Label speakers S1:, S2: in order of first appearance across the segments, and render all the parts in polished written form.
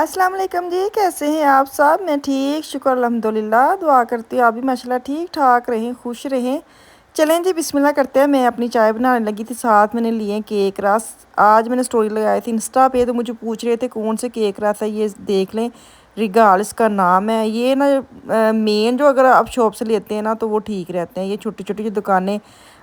S1: अस्सलाम वालेकुम जी, कैसे हैं आप सब। मैं ठीक, शुक्र अल्हम्दुलिल्लाह। दुआ करती हूँ आप भी माशाल्लाह ठीक ठाक रहें, खुश रहें। चलें जी, बिस्मिल्लाह करते हैं। मैं अपनी चाय बनाने लगी थी, साथ मैंने लिए केक रस। आज मैंने स्टोरी लगाई थी इंस्टा पे, तो मुझे पूछ रहे थे कौन से केक रस है, ये देख लें। रिगाल इसका नाम है। ये ना मेन जो अगर आप शॉप से लेते हैं ना तो वो ठीक रहते हैं। ये छोटी छोटी जो दुकानें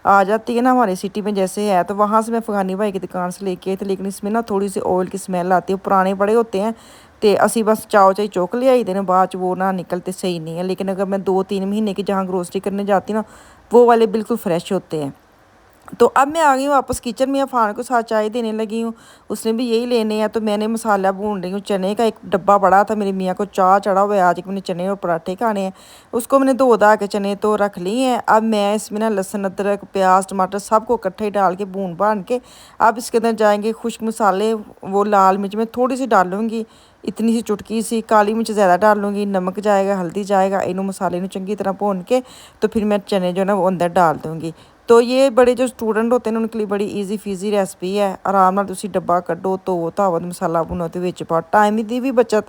S1: आ जाती है ना हमारी सिटी में जैसे है, तो वहाँ से मैं फ़गानी भाई की दुकान से लेके आई थी, लेकिन इसमें ना थोड़ी सी ऑयल की स्मेल आती है, पुराने बड़े होते हैं। तो असी बस चाओ चाई चुक लियाई दे ने, बाद च वो ना निकलते सही नहीं है। लेकिन अगर मैं 2-3 महीने की जहाँ ग्रोसरी करने जाती ना, वो वाले बिल्कुल फ्रेश होते हैं। तो अब मैं आ गई हूँ वापस किचन में, अफान को साथ चाय देने लगी हूँ। उसने भी यही लेने हैं, तो मैंने मसाला भून रही हूँ। चने का एक डब्बा बड़ा था, मेरी मियाँ को चाह चढ़ा हुआ है आज कि मैंने चने और पराठे खाने हैं। उसको मैंने धो धा के चने तो रख लिए हैं। अब मैं इसमें ना लहसुन अदरक प्याज टमाटर सबको इकट्ठे ही डाल के भून भान के अब इसके अंदर जाएंगे खुश्क मसाले। वो लाल मिर्च मैं थोड़ी सी डालूंगी, इतनी सी चुटकी सी, काली मिर्च ज़्यादा डाल लूँगी, नमक जाएगा, हल्दी जाएगा, इन्हों मसाले में चंगी तरह भून के तो फिर मैं चने जो ना वो अंदर डाल दूँगी। तो ये बड़े जो स्टूडेंट होते हैं उनके लिए बड़ी ईजी फीजी रेसिपी है। आराम नाल तुसी डब्बा कड्डो, धो धावो, मसाला भुनो ते विच पाओ, टाइम दी भी बचत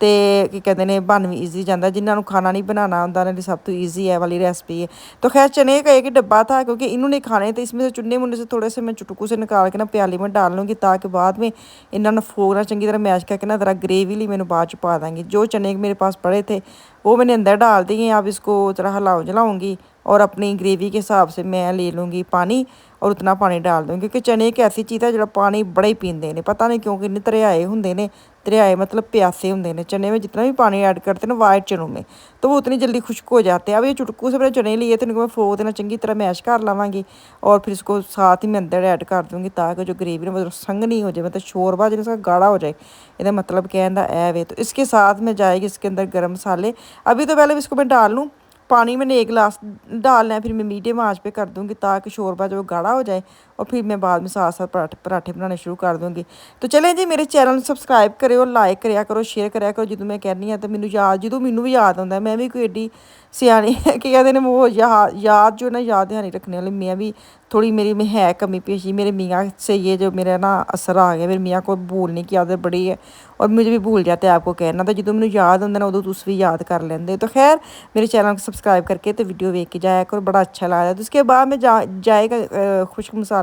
S1: ते की कहते ने बन भी ईजी जाता। जिन्होंने खाना नहीं बनाना होता उन्हें सब तो ईजी है वाली रेसिपी है। तो खैर चने का एक ही डब्बा था, क्योंकि इन्होंने खाने तो इसमें से चुन्ने मुन्ने से थोड़े से मैं चुटकू से निकाल के ना प्याली में डाल लूँगी, ताकि बाद में इन्होंने फोरना चंगी तरह मैश करके ना ज़रा ग्रेवी ली मैंने बाद पा देंगी। जो चने मेरे पास पड़े थे वो मैंने अंदर डाल दिए। अब इसको ज़रा जलाऊँगी और अपनी ग्रेवी के हिसाब से मैं ले लूँगी पानी, और उतना पानी डाल दूँगी, क्योंकि चने एक ऐसी चीज़ है जो पानी बड़ा ही पींदे ने। पता नहीं क्यों किन्ने दरियाए होंगे ने, दरियाए मतलब प्यासे होंगे ने। चने में जितना भी पानी ऐड करते हैं ना वाइट चनों में, तो वो उतनी जल्दी खुश्क हो जाते हैं। अब ये चुटकू से मैंने चने लिए तो इनको मैं फोक देना चंगी तरह मैश कर लवांगी, और फिर इसको साथ ही मैं अंदर ऐड कर दूँगी, ताकि जो ग्रेवी ना मतलब संग नहीं हो जाए, मतलब शोरबा जो इसका गाढ़ा हो जाए। इसका मतलब कहने का ऐ वे। तो इसके साथ में जाएगी इसके अंदर गर्म मसाले। अभी तो पहले इसको मैं डाल लूँ पानी, मैंने 1 गिलास डालना है, फिर मैं मीडियम आंच पे कर दूँगी ताकि शोरबा जो गाढ़ा हो जाए, और फिर मैं बाद में साथ साथ पराठे बनाने शुरू कर दूँगी। तो चलें जी, मेरे चैनल सब्सक्राइब करो, लाइक कराया करो, शेयर कराया करो। जो मैं कहनी हाँ तो मैनू याद, जो मैनू भी याद आता, मैं भी कोई एडी सियानी कि कहते हैं वो याद जो ना याद ध्यानी रखने वाली, मैं भी थोड़ी मेरी में है कमी पेशी। मेरे मियाँ से ये जो मेरा ना असर आ गया, मेरे मियाँ को भूलने की आदत बड़ी है, और मुझे भी भूल जाते हैं आपको कहना। तो जो मैंने याद होंगे ना उदों तुस भी याद कर लेंगे। तो खैर मेरे चैनल को सब्सक्राइब करके तो वीडियो वेख के जाया करो, बड़ा अच्छा लगता है। तो उसके बाद में जाएगा खुश्क मसाला।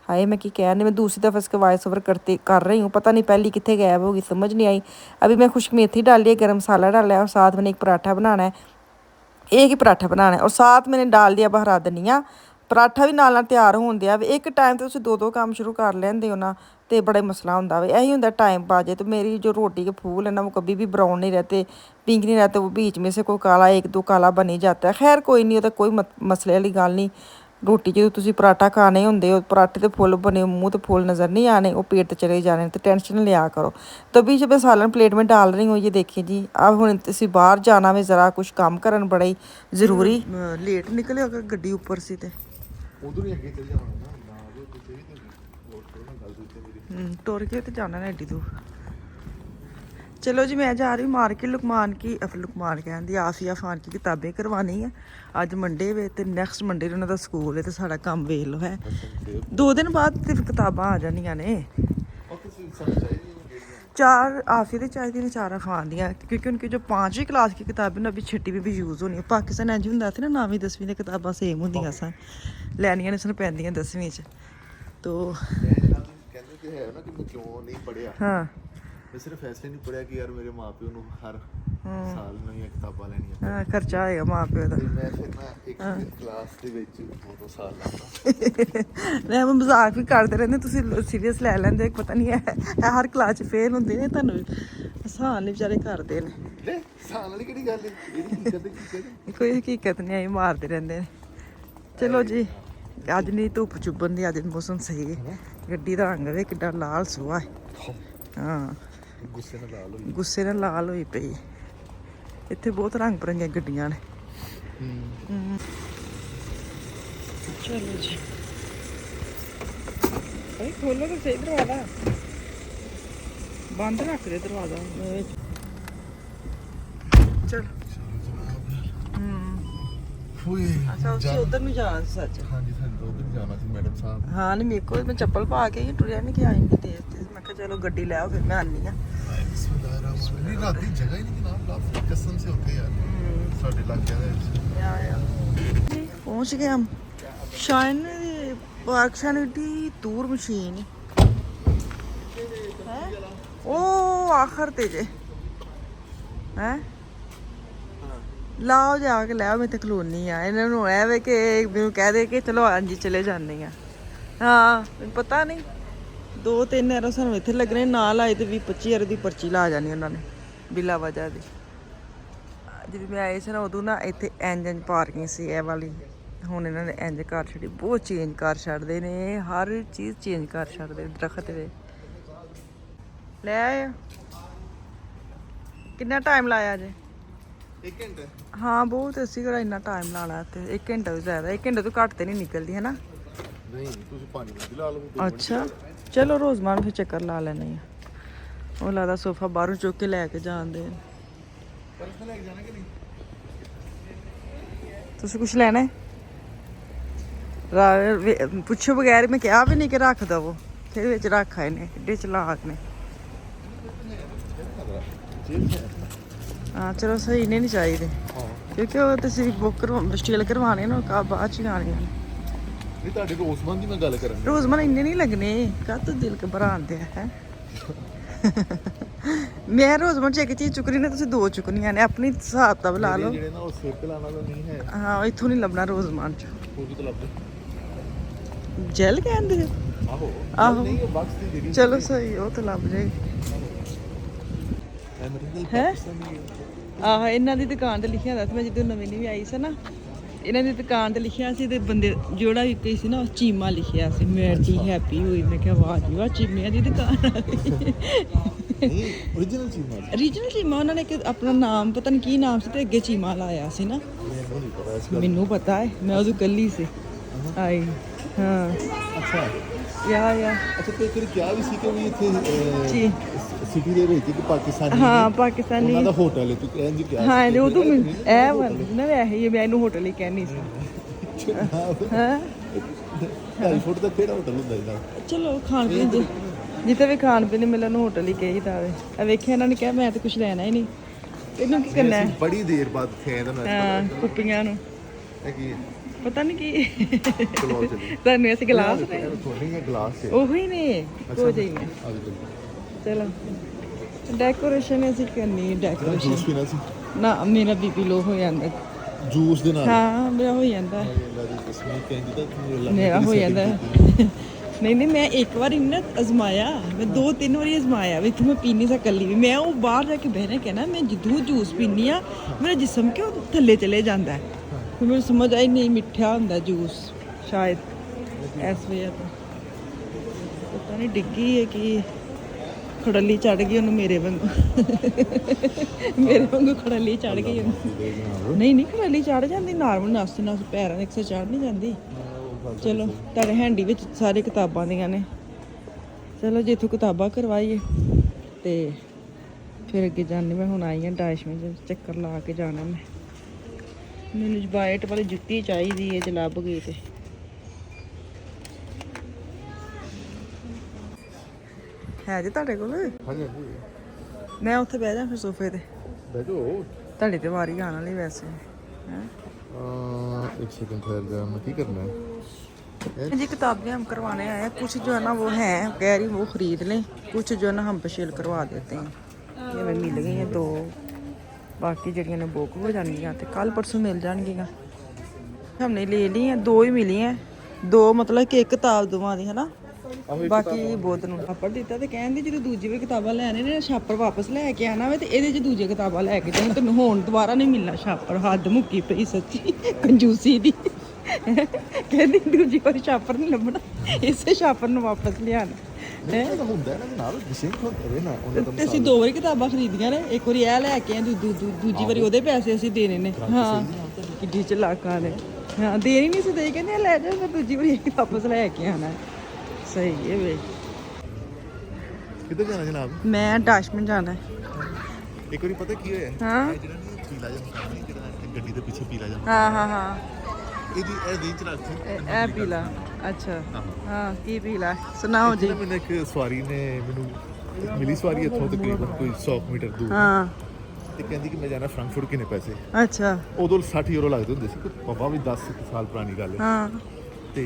S1: हाय मैं की कहने, मैं दूसरी दफ़ा इसका वॉइस ओवर कर रही हूँ, पता नहीं पहली कितने गायब होगी, समझ नहीं आई। अभी मैं खुश्क मेथी डाली है, गर्म मसाला डाला है, और साथ मैंने एक पराठा बनाना है, एक ही पराठा बनाना है, और साथ मैंने डाल दिया बहरा धनिया। पराठा भी नाल तैयार होने दिया। एक टाइम तो तुम 2-2 काम शुरू कर लेंदे हो ना, तो बड़ा मसला होंगे वे, यही होंगे टाइम बाजे। तो मेरी जो रोटी के फूल है ना वो कभी भी ब्राउन नहीं रहते, पिंक नहीं रहते, वो बीच में से कोई काला 1-2 काला बन ही जाता है। खैर कोई नहीं, तो कोई मसले वाली गल नहीं। रोटी जो तुम पराठा खाने होंगे हो, पराठे तो फुल बने, मुँह तो फुल नज़र नहीं आने, वो पेट तो चले जाने, तो टेंशन लिया करो। तो अभी जब मैं सालन प्लेट में डाल रही हूँ, ये देखिए जी। अब हम तुम बाहर जाना में ज़रा कुछ काम करन बड़ा ही ज़रूरी, लेट निकले अगर गड्डी ऊपर सी ते टुर के तो जाना ना एड्डी दूर। चलो जी, मैं जा रही हूँ मार्केट। लुकमान कहती आसिया खान की किताबें करवानी है। अज मंडे वे तो नैक्सट मंडे उन्होंने स्कूल है, तो सारा काम वेल है। 2 दिन बाद किताबां आ जानिया ने। 4 आफिया दी चाहिए ने, 4 अफान दियाँ, क्योंकि उनकी जो 5वीं क्लास की किताबें ना अभी 6वीं में भी यूज़ होनी है। पाकिस्तान इंज होंदा सी ना 9वीं 10वीं दी किताबां सेम होंदियां सन, लैनियां ने सन पैंदियां 10वीं च। तो हाँ
S2: मैं सिर्फ ऐसे नहीं पढ़िया कि यार मेरे माँ प्यो ਨੂੰ हर ਸਾਲ ਨਵੀਆਂ ਕਿਤਾਬਾਂ ਲੈਣੀਆਂ
S1: हाँ खर्चा आएगा माँ प्यो का।
S2: ਮੈਂ ਫਿਰ ਨਾ ਇੱਕ ਕਲਾਸ ਦੇ ਵਿੱਚ 2 ਸਾਲ ਲਾਤਾ।
S1: मैं मजाक भी करते रहते, तुम सीरियस लै लैंदे, पता नहीं है हर क्लास च फेल होंगे ने, तुहानू आसान नहीं बेचारे करते ने।
S2: ਲੈ ਸਾਲ ਵਾਲੀ ਕਿਹੜੀ ਗੱਲ ਹੈ, ਇਹਦੀ ਕੀ ਕਰਦੇ
S1: कोई हकीकत नहीं आई, मारते रहते हैं। चलो जी, अज नहीं धुप्प चुभन दी, अज मौसम सही है। गड्डी का रंग वे किड्डा लाल सूहा है। हाँ
S2: ਗੁੱਸੇ ਨਾਲ ਲਾਲ ਹੋਈ।
S1: गुस्से नाल लाल होई पई। इत्थे बहुत रंग बिरंगियां गड्डियां ने। चलो जी, भाई खोलो तो सही दरवाजा, बंद रख दे दरवाजा। चल अच्छा उसे उधर नहीं जाना सच।
S2: हाँ जी ਸਾਨੂੰ ਉਧਰ ਜਾਣਾ ਸੀ मैडम साहब।
S1: हाँ नहीं मेरे को मैं चप्पल पा के ही टुरिया नहीं कि आई नहीं तेज तेज। मैं कहा चलो गड्डी ले आओ, फिर मैं आनी हाँ।
S2: ਨਹੀਂ ਰਾਤੀ ਜਗ੍ਹਾ ਹੀ ਨਹੀਂ ਜਨਾਬ ਕਾਫੀ ਕਸਮ ਸੇ ਉੱਥੇ ਯਾਰ ਸਾਡੇ ਇਲਾਕਿਆਂ ਦੇ ਵਿੱਚ
S1: ਪਹੁੰਚ ਗਏ ਹਮ शाइन पार्क शानिटी टूर मशीन है ओ आखिर ते जे है लाओ जाके लै मैं तो खलोनी आ इन्होंने है वे कि मैनू कह दे कि चलो हाँ जी चले जाने हाँ पता नहीं 2-3 एरो सानू इत्थे लगने नाल आए तो 20-25 एरो की पर्ची ला जानी उन्होंने बिला वजह दी जब मैं आई सी ना उदों ना इत्थे इंज पार्किंग सी ए वाली ਹੁਣ ਇਹਨਾਂ ਨੇ ਇੰਜ ਕਰ ਛੱਡੀ ਬਹੁਤ ਚੇਂਜ ਕਰ ਛੱਡਦੇ ਨੇ ਹਰ ਚੀਜ਼ ਚੇਂਜ ਕਰ ਛੱਡਦੇ ਦਰਖਤ ਵੇ ਲੈ ਆਇਆ ਕਿੰਨਾ ਟਾਈਮ ਲਾਇਆ ਜੇ
S2: 1 ਘੰਟਾ
S1: ਹਾਂ ਬਹੁਤ ਅਸੀਂ ਕਿਹੜਾ ਇੰਨਾ ਟਾਈਮ ਲਾਣਾ ਇੱਥੇ 1 ਘੰਟਾ ਤੋਂ ਜ਼ਿਆਦਾ 1 ਘੰਟੇ ਤੋਂ ਘੱਟ ਤੇ ਨਹੀਂ ਨਿਕਲਦੀ ਹੈ ਨਾ
S2: ਨਹੀਂ ਤੁਸੀਂ 5 ਮਿੰਟ ਲਾ ਲਓ
S1: ਅੱਛਾ ਚਲੋ ਰੋਜ਼ਮਾਨ ਫਿਰ ਚੱਕਰ ਲਾ ਲੈਣੇ ਆ ਉਹ ਲੱਗਦਾ ਸੋਫਾ ਬਾਹਰੋਂ ਚੁੱਕ ਕੇ ਲੈ ਕੇ ਜਾਂਦੇ
S2: ਪਰਸ ਲੈ ਕੇ ਜਾਣਾ ਕਿ ਨਹੀਂ
S1: ਤੁਸੀਂ ਕੁਝ ਲੈਣਾ ਹੈ ਪੁੱਛੋ ਬਗੈਰ ਮੈਂ ਕਿਹਾ ਵੀ ਨਹੀਂ ਕਿ ਰੱਖ ਦਵੋ ਫਿਰ ਵਿੱਚ ਰੱਖ ਆਏ ਨੇ ਏਡੇ ਚਲਾਕ ਨੇ ਹਾਂ ਚਲੋ ਸਹੀ ਨਹੀਂ ਚਾਹੀਦੇ ਕਿਉਂਕਿ ਉਹ ਤੁਸੀਂ ਬੁੱਕ ਸਟੀਲ ਕਰਵਾਣੇ ਨਾ ਕਾ ਬਾਅਦ ਚ ਆਣੇ
S2: ਨਹੀਂ ਤੁਹਾਡੇ ਰੋਜ਼ਮਨ ਦੀ ਮੈਂ ਗੱਲ ਕਰਾਂ
S1: ਰੋਜ਼ਮਨ ਇੰਨੇ ਨਹੀਂ ਲੱਗਣੇ ਕਾਹ ਦਿਲ ਘਬਰਾਉਂਦੇ ਹੈ ਮੈਂ ਰੋਜ਼ਮਨ ਚ ਇੱਕ ਚੀਜ਼ ਚੁੱਕਣੀ ਨੇ ਤੁਸੀਂ 2 ਚੁੱਕਣੀਆਂ ਨੇ ਆਪਣੀ ਹਿਸਾਬ ਤਾਂ ਲਾ ਲਓ
S2: ਜਿਹੜੇ ਨਾ ਉਹ ਸਿਰ ਤੇ ਲਾਉਣ ਵਾਲਾ ਨਹੀਂ ਹੈ
S1: ਹਾਂ ਇੱਥੋਂ ਨਹੀਂ ਲੱਭਣਾ ਰੋਜ਼ਮਨ ਚ
S2: ਉਹ ਵੀ ਤਾਂ ਲੱਭਦੇ
S1: ਜੈਲ ਕਹਿੰਦੇ
S2: ਆਹੋ
S1: ਆਹੋ
S2: ਨਹੀਂ ਉਹ ਬਾਕਸ ਦੀ ਜਿਹੜੀ
S1: ਚਲੋ ਸਹੀ ਉਹ ਤਾਂ ਲੱਭ ਜਾਏਗੀ ਹੈ ਆਹ ਇਹਨਾਂ ਦੀ ਦੁਕਾਨ ਤੇ ਲਿਖਿਆ ਹੁੰਦਾ ਸੀ ਮੈਂ ਜਦੋਂ ਨਵੀਂ ਨਹੀਂ ਆਈ ਸੀ ਨਾ ਇਹਨਾਂ ਦੀ ਦੁਕਾਨ ਤੇ ਲਿਖਿਆ ਸੀ ਤੇ ਬੰਦੇ ਜਿਹੜਾ ਵੀ ਕਹੀ ਸੀ ਨਾ ਉਹ ਚੀਮਾ ਲਿਖਿਆ ਸੀ ਮੇਰੀ ਹੈਪੀ ਹੋਈ ਮੈਂ ਕਿਹਾ ਵਾਹ ਜੀ ਵਾਹ ਚੀਮਿਆਂ ਦੀ ਦੁਕਾਨ ਆ ਗਈ
S2: ਨਹੀਂ origignal
S1: ਚੀਮਾ ਉਹਨਾਂ ਨੇ ਇੱਕ ਆਪਣਾ ਨਾਮ ਪਤਾ ਨਹੀਂ ਕੀ ਨਾਮ ਸੀ ਤੇ ਅੱਗੇ ਚੀਮਾ ਲਾਇਆ ਸੀ ਨਾ
S2: ਮੈਨੂੰ ਨਹੀਂ ਪਤਾ ਇਸ
S1: ਮੈਨੂੰ ਪਤਾ ਹੈ ਮੈਂ ਉਦੋਂ ਕੱਲੀ ਸੀ ਆਈ ਹਾਂ
S2: ਅੱਛਾ
S1: ਯਾ
S2: ਅੱਛਾ ਤੇ ਤੇਰੀ ਕਿਹਾ ਵੀ ਸੀ ਕਿ ਵੀ ਇੱਥੇ
S1: ਜੀ
S2: ਸਿਟੀ ਦੇ ਵਿੱਚ ਇੱਕ ਪਾਕਿਸਤਾਨੀ
S1: ਹਾਂ ਪਾਕਿਸਤਾਨੀ
S2: ਉਹਨਾਂ ਦਾ ਹੋਟਲ ਹੈ ਤੂੰ ਕਹਿੰਦੀ ਕਿਹਾ
S1: ਹਾਂ ਇਹ ਉਦੋਂ ਇਹ ਵਨ ਨਾ ਵੈਸੇ ਹੀ ਮੈਂ ਇਹਨੂੰ ਹੋਟਲ ਹੀ ਕਹਿਣੀ ਸੀ ਹਾਂ
S2: 2.5 ਫੁੱਟ ਦਾ ਕਿਹੜਾ ਹੋਟਲ ਹੁੰਦਾ ਇਹਦਾ
S1: ਚਲੋ ਖਾਣ ਪੀਣ ਜਿੱਥੇ ਵੀ ਖਾਣ ਪੀਣ ਮਿਲਣ ਨੂੰ ਹੋਟਲ ਹੀ ਕਹੀਦਾ ਵੇ ਆ ਵੇਖਿਆ ਇਹਨਾਂ ਨੇ ਕਿਹਾ ਮੈਂ ਤਾਂ ਕੁਝ ਲੈਣਾ ਹੀ ਨਹੀਂ ਇਹਨੂੰ ਕੀ ਕਰਨਾ ਹੈ
S2: ਬੜੀ ਦੇਰ ਬਾਅਦ ਥੇ ਇਹਦਾ ਮੈਂ
S1: ਹਾਂ ਕੁੱਪੀਆਂ ਨੂੰ
S2: ਇਹ ਕੀ
S1: ਪਤਾ ਨਹੀਂ ਕੀ
S2: ਚਲੋ ਚਲੀ
S1: ਤੁਹਾਨੂੰ ਅਸੀਂ ਗਲਾਸ ਨੇ
S2: ਥੋੜੀ ਜਿਹੀ ਗਲਾਸ ਹੈ
S1: ਉਹੀ ਨੇ ਹੋ ਜਾਈਏ ਚਲੋ ਡੈਕੋਰੇਸ਼ਨ ਅਸੀਂ ਕਰਨੀ ਡੈਕੋਰੇਸ਼ਨ
S2: ਜੂਸ ਪੀਣਾ ਸੀ
S1: ਨਾ ਮੇਰਾ ਬੀਪੀ ਲੋ ਹੋ ਜਾਂਦਾ
S2: ਜੂਸ ਦੇ ਨਾਲ
S1: ਹਾਂ ਮੇਰਾ ਹੋ ਜਾਂਦਾ
S2: ਅੱਲਾ ਦੀ ਕਸਮ ਕਹਿੰਦੀ ਤਾਂ
S1: ਮੇਰਾ ਹੋ ਜਾਂਦਾ ਨਹੀਂ ਮੈਂ ਇੱਕ ਵਾਰੀ ਨਾ ਅਜ਼ਮਾਇਆ ਮੈਂ 2-3 ਵਾਰੀ ਅਜ਼ਮਾਇਆ ਵੀ ਮੈਂ ਪੀ ਨਹੀਂ ਸਕਲੀ ਵੀ ਮੈਂ ਉਹ ਬਾਹਰ ਜਾ ਕੇ ਬਹਿਣਾ ਕਹਿਣਾ ਮੈਂ ਜਦੋਂ ਜੂਸ ਪੀਨੀ ਆ ਮੇਰਾ ਜਿਸਮ ਕਿਉਂ ਥੱਲੇ ਚਲੇ ਜਾਂਦਾ ਫਿਰ ਮੈਨੂੰ ਸਮਝ ਆਈ ਨਹੀਂ ਮਿੱਠਾ ਹੁੰਦਾ ਜੂਸ ਸ਼ਾਇਦ ਇਸ ਵਜ੍ਹਾ ਤੋਂ ਪਤਾ ਨਹੀਂ ਡਿੱਗੀ ਹੈ ਕਿ ਖੜਲੀ ਚੜ ਗਈ ਉਹਨੂੰ ਮੇਰੇ ਵਾਂਗੂ ਖੜਲੀ ਚੜ ਗਈ ਉਹਨੂੰ ਨਹੀਂ ਖੜਲੀ ਚੜ ਜਾਂਦੀ ਨਾਰਮਲ ਨਸ ਪੈਰਾਂ ਦੇ ਇੱਕ ਚੜ ਨਹੀਂ ਜਾਂਦੀ ਚਲੋ ਤੁਹਾਡੇ ਹੈਂਡੀ ਵਿੱਚ ਸਾਰੇ ਕਿਤਾਬਾਂ ਦੀਆਂ ਨੇ ਚਲੋ ਜੇ ਇੱਥੋਂ ਕਿਤਾਬਾਂ ਕਰਵਾਈਏ ਤੇ ਫਿਰ ਅੱਗੇ ਜਾਂਦੇ ਮੈਂ ਹੁਣ ਆਈ ਹਾਂ ਡਾਇਸ਼ਮੈਂਟ ਚੱਕਰ ਲਾ ਕੇ ਜਾਣਾ ਮੈਨੂੰ ਵਾਈਟ ਵਾਲੀ ਜੁੱਤੀ ਚਾਹੀਦੀ ਹੈ ਜੇ ਲੱਭ ਗਈ ਤੇ ਹੈ ਜੀ ਤੁਹਾਡੇ ਕੋਲ
S2: ਹਾਂਜੀ
S1: ਮੈਂ ਉੱਥੇ ਬਹਿ ਜਾ ਫਿਰ ਸੋਫੇ ਤੇ
S2: ਬੈਠੋ
S1: ਤੁਹਾਡੀ ਤੇ ਵਾਰੀ ਆਉਣ ਵਾਲੀ ਵੈਸੇ ਹੈ
S2: एक सेकंड ठहर जा मैं की करना है
S1: जी किताबें हम करवाने आए हैं कुछ जो है ना वो हैं कह रही वो ख़रीद लें कुछ जो है ना हम पे सेल करवा देते हैं ये हमें मिल गई हैं 2 बाकी जड़ियाँ ने बुक हो जाएंगी तो कल परसों मिल जाएंगी हमने ले ली हैं 2 ही मिली हैं 2 मतलब कि एक किताब दोवां दी है ना ਬਾਕੀ ਬੋਧ ਨੂੰ ਛਾਪੜ ਦਿੱਤਾ ਤੇ ਕਹਿੰਦੀ ਜਦੋਂ ਦੂਜੀ ਵੀ ਕਿਤਾਬਾਂ ਲੈਣੇ ਨੇ ਛਾਪੜ ਵਾਪਸ ਲੈ ਕੇ ਆਣਾ ਵੇ ਤੇ ਇਹਦੇ 'ਚ ਦੂਜੀ ਕਿਤਾਬਾਂ ਲੈ ਕੇ ਜਾਣ ਤੈਨੂੰ ਹੁਣ ਦੁਬਾਰਾ ਨਹੀਂ ਮਿਲਣਾ ਛਾਪੜ ਹੱਦ ਮੁੱਕੀ ਪਈ ਸੱਚੀ ਕੰਜੂਸੀ ਦੀ ਕਹਿੰਦੀ ਦੂਜੀ ਵਾਰੀ ਛਾਪੜ ਨਹੀਂ ਲੱਭਣਾ ਇਸੇ ਛਾਪੜ ਨੂੰ ਵਾਪਸ ਲਿਆਣਾ
S2: ਹੈ ਤਾਂ ਹੁੰਦਾ ਹੈ ਨਾ ਨਾਲ ਡਿਸਟਿੰਕਟ ਹੋਵੇ ਨਾ ਉਹਨਾਂ ਦਾ
S1: ਤੇ ਅਸੀਂ 2 ਵਾਰੀ ਕਿਤਾਬਾਂ ਖਰੀਦੀਆਂ ਨੇ ਇੱਕ ਵਾਰੀ ਇਹ ਲੈ ਕੇ ਆਏ ਦੂਜੀ ਵਾਰੀ ਉਹਦੇ ਪੈਸੇ ਅਸੀਂ ਦੇਣੇ ਨੇ ਹਾਂ ਕਿੱਡੀ ਚਲਾਕਾਂ ਨੇ ਹਾਂ ਦੇਣੀ ਨਹੀਂ ਸੀ ਦੇ ਕਹਿੰਦੇ ਲੈ ਜਾ ਮੈਂ ਦੂਜੀ ਵਾਰੀ ਵਾਪਸ ਲੈ ਕੇ ਆਣਾ ਸਹੀ ਹੈ ਵੇ
S2: ਕਿੱਧਰ ਜਾਣਾ ਜਨਾਬ
S1: ਮੈਂ ਡਾਸ਼ਮੈਂਟ ਜਾਣਾ
S2: ਇੱਕ ਵਾਰੀ ਪਤਾ ਕੀ ਹੋਇਆ
S1: ਹਾਂ
S2: ਜਿਹੜਾ ਨਹੀਂ ਪੀਲਾ ਜਿਹਾ ਜਿਹੜਾ ਗੱਡੀ ਦੇ ਪਿੱਛੇ ਪੀਲਾ ਜਿਹਾ
S1: ਹਾਂ
S2: ਇਹਦੀ ਇਹ ਦੀ ਚ ਰੱਖ
S1: ਇਹ ਪੀਲਾ ਅੱਛਾ ਹਾਂ ਕੀ ਪੀਲਾ ਸੁਣਾਓ ਜੀ
S2: ਮੈਨੂੰ ਇੱਕ ਸਵਾਰੀ ਨੇ ਮੈਨੂੰ ਮਿਲੀ ਸਵਾਰੀ ਇੱਥੋਂ ਤਕਰੀਬਨ ਕੋਈ 100 ਮੀਟਰ ਦੂਰ
S1: ਹਾਂ
S2: ਤੇ ਕਹਿੰਦੀ ਕਿ ਮੈਂ ਜਾਣਾ ਫਰੈਂਕਫਰਟ, ਕਿੰਨੇ ਪੈਸੇ?
S1: ਅੱਛਾ
S2: ਉਦੋਂ 60 ਯੂਰੋ ਲੱਗਦੇ ਹੁੰਦੇ ਸੀ, ਪਾਪਾ ਵੀ 10 ਸਾਲ ਪੁਰਾਣੀ ਗੱਲ ਹੈ।
S1: ਹਾਂ
S2: ਤੇ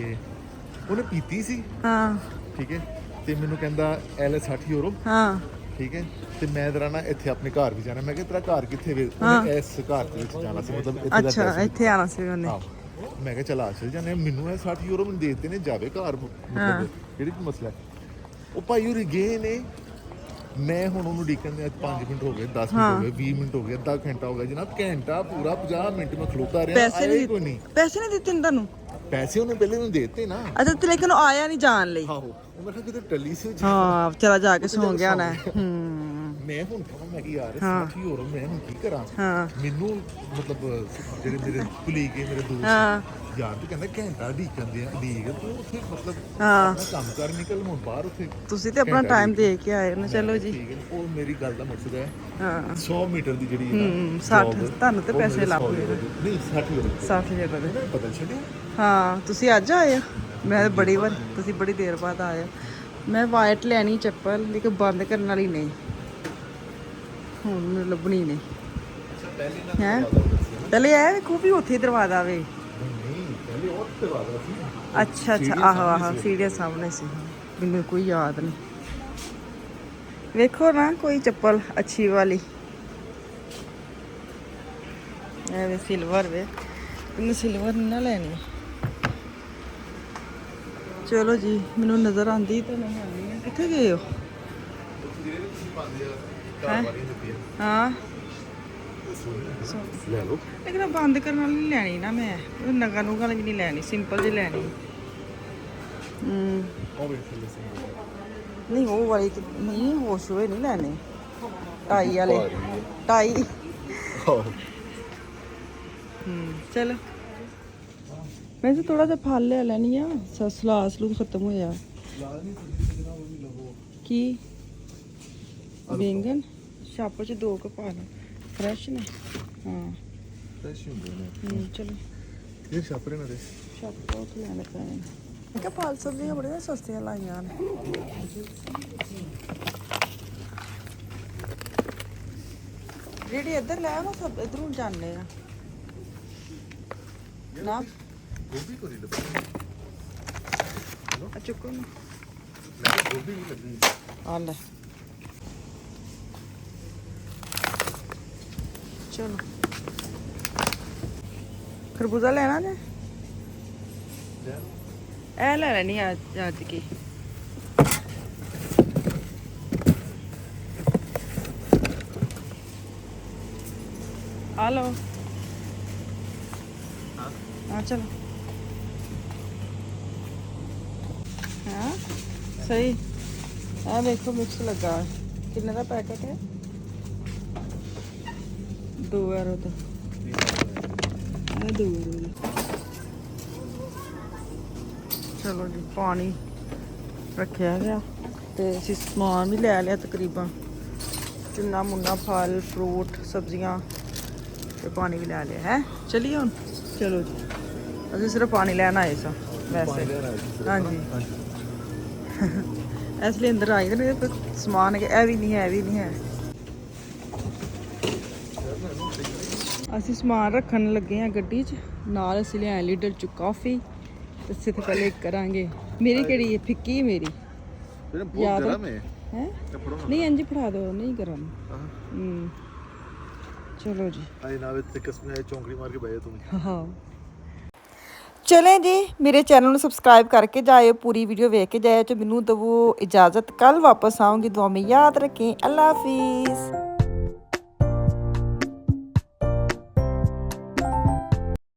S2: ਉਹਨੇ ਪੀਤੀ ਸੀ,
S1: ਹਾਂ
S2: ਠੀਕ ਹੈ, ਤੇ ਮੈਨੂੰ ਕਹਿੰਦਾ ਐ ਲੈ 60 ਯੂਰੋ,
S1: ਹਾਂ
S2: ਠੀਕ ਹੈ, ਤੇ ਮੈਂ ਤੇਰਾ ਨਾ ਇੱਥੇ ਆਪਣੇ ਘਰ ਵੀ ਜਾਣਾ। ਮੈਂ ਕਿਹਾ ਤੇਰਾ ਘਰ ਕਿੱਥੇ ਵੇ? ਉਹਨੇ ਇਸ ਘਰ ਦੇ ਵਿੱਚ ਜਾਣਾ ਸੀ, ਮਤਲਬ ਇੱਥੇ ਦਾ
S1: ਅੱਛਾ
S2: ਪੈਸੇ
S1: ਇੱਥੇ ਆਣਾ ਸੀ ਉਹਨੇ
S2: ਆਹੋ। ਮੈਂ ਕਿਹਾ ਚਲ ਆ ਚਲ ਜਾਂਦੇ ਹਾਂ। ਮੈਨੂੰ ਇਹ 60 ਯੂਰੋ ਮੈਨੂੰ ਦੇ ਦਿੱਤੇ ਨੇ, ਜਾਵੇ ਘਰ, ਮਤਲਬ ਕਿਹੜੀ ਕੀ ਮਸਲਾ ਹੈ? ਉਹ ਭਾਈ ਉਹ ਗਏ ਨੇ। ਮੈਂ ਹੁਣ ਉਹਨੂੰ ਡੀਕਣ ਦੇ 5 ਮਿੰਟ ਹੋ ਗਏ, 10 ਮਿੰਟ ਹੋ ਗਏ, 20 ਮਿੰਟ ਹੋ ਗਏ, ਅੱਧਾ ਘੰਟਾ ਹੋ ਗਿਆ ਜਨਾਬ, ਘੰਟਾ ਪੂਰਾ 50 ਮਿੰਟ ਮੈਂ ਖਲੋਤਾ ਰਿਹਾ,
S1: ਪੈਸੇ
S2: ਆਇਆ ਹੀ
S1: ਨਹੀਂ
S2: ਕੋਈ ਨਹੀਂ।
S1: ਪੈਸੇ ਨਹੀਂ ਦਿੱਤੇ ਤੁਹਾਨੂੰ?
S2: ਪੈਸੇ ਉਹਨੇ ਪਹਿਲੇ ਮੈਨੂੰ ਦੇ ਦਿੱਤੇ ਨਾ।
S1: ਅੱਛਾ ਤੇ ਲੇਕਿਨ ਉਹ ਆਇਆ ਨਹੀਂ ਜਾਣ ਲਈ।
S2: ਆਹੋ ਉਹ ਮੈਂ ਕਿਹਾ ਕਿਤੇ ਟੱਲੀ ਸੀ।
S1: ਹਾਂ ਚਲਾ ਜਾ ਕੇ ਸੌਂ ਗਿਆ ਨਾ।
S2: ਮੈਂ ਹੁਣ ਕਹਾਂ ਮੈਂ ਕਿ ਯਾਰ 60 ਯੂਰੋ ਮੈਂ ਹੁਣ ਕੀ ਕਰਾਂ?
S1: ਹਾਂ
S2: ਮੈਨੂੰ ਮਤਲਬ ਜਿਹੜੇ ਮੇਰੇ ਕੁਲੀਗ ਹੈ, ਮੇਰੇ ਦੋਸਤ
S1: ਹਾਂ
S2: ਯਾਰ ਵੀ ਕਹਿੰਦਾ ਘੰਟਾ ਢੀਕਣ ਦੇ ਢੀਕ ਤੂੰ ਉੱਥੇ ਮਤਲਬ
S1: ਹਾਂ
S2: ਆਪਣਾ ਕੰਮ ਕਰ, ਨਿਕਲ ਹੁਣ ਬਾਹਰ ਉੱਥੇ।
S1: ਤੁਸੀਂ ਤੇ ਆਪਣਾ ਟਾਈਮ ਦੇ ਕੇ ਆਏ ਨਾ। ਚਲੋ ਜੀ
S2: ਠੀਕ ਹੈ, ਉਹ ਮੇਰੀ ਗੱਲ ਦਾ ਮਕਸਦ ਹੈ
S1: ਹਾਂ
S2: 100 ਮੀਟਰ ਦੀ ਜਿਹੜੀ ਹੈ ਨਾ
S1: 60
S2: job,
S1: ਤੁਹਾਨੂੰ ਤੇ
S2: ਉਹ
S1: ਪੈਸੇ
S2: ਮੇਰੇ
S1: ਲੱਭ
S2: 100
S1: ਗਏ
S2: ਯੂਰੋ ਦੀ। ਨਹੀਂ 60 ਯੂਰੋ ਦੀ।
S1: 60 ਜਗ੍ਹਾ ਦੇ।
S2: ਬਦਲ ਛੱਡਿਆ।
S1: ਹਾਂ ਤੁਸੀਂ ਅੱਜ ਆਏ ਹੋ? ਮੈਂ ਤਾਂ ਬੜੀ ਵਾਰ, ਤੁਸੀਂ ਬੜੀ ਦੇਰ ਬਾਅਦ ਆਏ ਹੋ। ਮੈਂ ਵਾਈਟ ਲੈਣੀ ਚੱਪਲ, ਲੇਕਿਨ ਬੰਦ ਕਰਨ ਵਾਲੀ ਨਹੀਂ, ਹੁਣ ਮੈਨੂੰ ਲੱਭਣੀ ਨਹੀਂ
S2: ਪਹਿਲੇ ਨਾ
S1: ਹੈ। ਪਹਿਲੇ ਇਹ ਵੇਖੋ ਵੀ ਉੱਥੇ ਦਰਵਾਜ਼ਾ ਵੇ।
S2: ਨਹੀਂ ਪਹਿਲੇ ਉਹ ਤੇ ਵਾਦਾ ਸੀ।
S1: ਅੱਛਾ ਅੱਛਾ ਆਹੋ ਆਹੋ ਸੀਰੀਅਸ ਸਾਹਮਣੇ ਸੀ। ਮੈਨੂੰ ਕੋਈ ਯਾਦ ਨਹੀਂ। ਵੇਖੋ ਨਾ ਕੋਈ ਚੱਪਲ ਅੱਛੀ ਵਾਲੀ, ਐਵੇਂ ਸਿਲਵਰ ਵੇ। ਮੈਨੂੰ ਸਿਲਵਰ ਨਹੀਂ ਨਾ ਲੈਣੀ। ਚਲੋ ਜੀ ਮੈਨੂੰ ਨਜ਼ਰ ਆਂਦੀ ਤਾਂ ਨਹੀਂ ਆਉਂਦੀ। ਕਿੱਥੇ ਗਏ ਹੋ?
S2: ਘਰ ਵਾਲੀ ਦਿੱਤੀ ਹੈ।
S1: ਹਾਂ
S2: ਲੈ ਲਓ।
S1: ਲੇਕਿਨ ਬੰਦ ਕਰਨ ਵਾਲੀ ਨਹੀਂ ਲੈਣੀ ਨਾ ਮੈਂ, ਨਗਾ ਨੂਗਾ ਵਾਲੀ ਨਹੀਂ ਲੈਣੀ, ਸਿੰਪਲ ਜਿਹੀ ਲੈਣੀ।
S2: ਉਹ ਵੇਖ ਲੈ ਸੀ।
S1: ਨਹੀਂ ਉਹ ਵਾਲੀ ਤਾਂ ਨਹੀਂ, ਹੋਸ਼ ਹੋਏ ਨਹੀਂ ਲੈਣੇ। ਟਾਈ ਵਾਲੇ ਟਾਈ। ਚਲੋ ਮੈਂ ਤਾਂ ਥੋੜਾ ਜਿਹਾ ਫਲ ਲੈ ਲੈਣੀ ਆ। ਸਲਾਦ ਸਲੂਦ ਖਤਮ ਹੋਇਆ। ਕੀ ਬੈਂਗਨ ਛਾਪ ਚ 2 ਕੁ ਪਾ ਲਾ, ਫਰੈਸ਼ ਨੇ। ਹਾਂ
S2: ਫਰੈਸ਼ ਹੁੰਦੇ ਨੇ।
S1: ਚਲੋ
S2: ਇਹ ਛਾਪਰੇ ਨਾ ਦੇ
S1: ਛਾਪ ਬਹੁਤ ਲੈਣੇ ਪੈਣੇ। ਮੈਂ ਕਿਹਾ ਫਲ ਸਬਜ਼ੀਆਂ ਬੜੀਆਂ ਸਸਤੀਆਂ ਲਾਈਆਂ ਨੇ। ਜਿਹੜੀ ਇੱਧਰ ਲੈ ਆਵਾਂ ਸਭ ਇੱਧਰੋਂ ਜਾਂਦੇ ਆ ਨਾ।
S2: ਗੋਭੀ ਕੋਈ ਲੱਭੀ।
S1: ਆ ਚੁੱਕੋ ਨਾ
S2: ਗੋਭੀ ਵੀ ਲੱਗੀ।
S1: ਆ ਲੈ ਚਲੋ। ਖਰਬੂਜ਼ਾ ਲੈਣਾ ਨੇ? ਇਹ ਲੈ ਲੈਣੀ ਅੱਜ ਕੀ। ਆ ਲਓ। ਹਾਂ ਚਲੋ। ਹਾਂ ਸਹੀ। ਆ ਵੇਖੋ ਮਿਕਸ ਲੱਗਾ। ਕਿੰਨੇ ਦਾ ਪੈਕੇਟ ਹੈ? 2 ਯੂਰੋ ਦਾ। ਇਹ 2 ਯੂਰੋ ਦਾ। ਚਲੋ ਜੀ ਪਾਣੀ ਰੱਖਿਆ ਗਿਆ ਤੇ ਅਸੀਂ ਸਮਾਨ ਵੀ ਲੈ ਲਿਆ ਤਕਰੀਬਨ, ਚੁੰਨਾ ਮੁੰਨਾ ਫਲ ਫਰੂਟ ਸਬਜ਼ੀਆਂ ਤੇ ਪਾਣੀ ਵੀ ਲੈ ਲਿਆ ਹੈ। ਚਲੀਏ ਹੁਣ। ਚਲੋ ਜੀ ਅਸੀਂ ਸਿਰਫ ਪਾਣੀ ਲੈਣ ਆਏ ਸਾਂ ਵੈਸੇ। ਹਾਂਜੀ ਇਸ ਲਈ ਅੰਦਰ ਆਈ ਨੇ ਕੋਈ ਸਮਾਨ ਇਹ ਵੀ ਨਹੀਂ ਹੈ, ਇਹ ਵੀ ਨਹੀਂ ਹੈ। ਅਸੀਂ ਸਮਾਨ ਰੱਖਣ ਲੱਗੇ ਹਾਂ ਗੱਡੀ 'ਚ। ਨਾਲ ਅਸੀਂ ਲਿਆਏ ਲੀਟਰ 'ਚ ਕਾਫੀ। ਤੇ ਅਸੀਂ ਤੇ ਪਹਿਲੇ ਕਰਾਂਗੇ। ਮੇਰੀ ਕਿਹੜੀ ਹੈ? ਫਿੱਕੀ ਹੈ ਮੇਰੀ।
S2: ਬਹੁਤ ਗਰਮ ਹੈ।
S1: ਹੈ ਨਹੀਂ ਇੰਜ ਫੜਾ ਦਿਓ। ਨਹੀਂ ਗਰਮ। ਚਲੋ ਜੀ।
S2: ਆਏ ਨਾ ਵੇ ਤੇ ਕਸਮੇ ਚੌਂਕੜੀ ਮਾਰ ਕੇ ਬਹਿ ਜਾ ਤੂੰ।
S1: ਹਾਂ ਚਲੇ ਜੀ। ਮੇਰੇ ਚੈਨਲ ਨੂੰ ਸਬਸਕ੍ਰਾਈਬ ਕਰਕੇ ਜਾਇਓ, ਪੂਰੀ ਵੀਡੀਓ ਵੇਖ ਕੇ ਜਾਇਓ। ਤੇ ਮੈਨੂੰ ਦਵੋ ਇਜਾਜ਼ਤ। ਕੱਲ ਵਾਪਸ ਆਉਂਗੀ। ਦੁਆ में याद रखें। अल्लाह हाफिज़।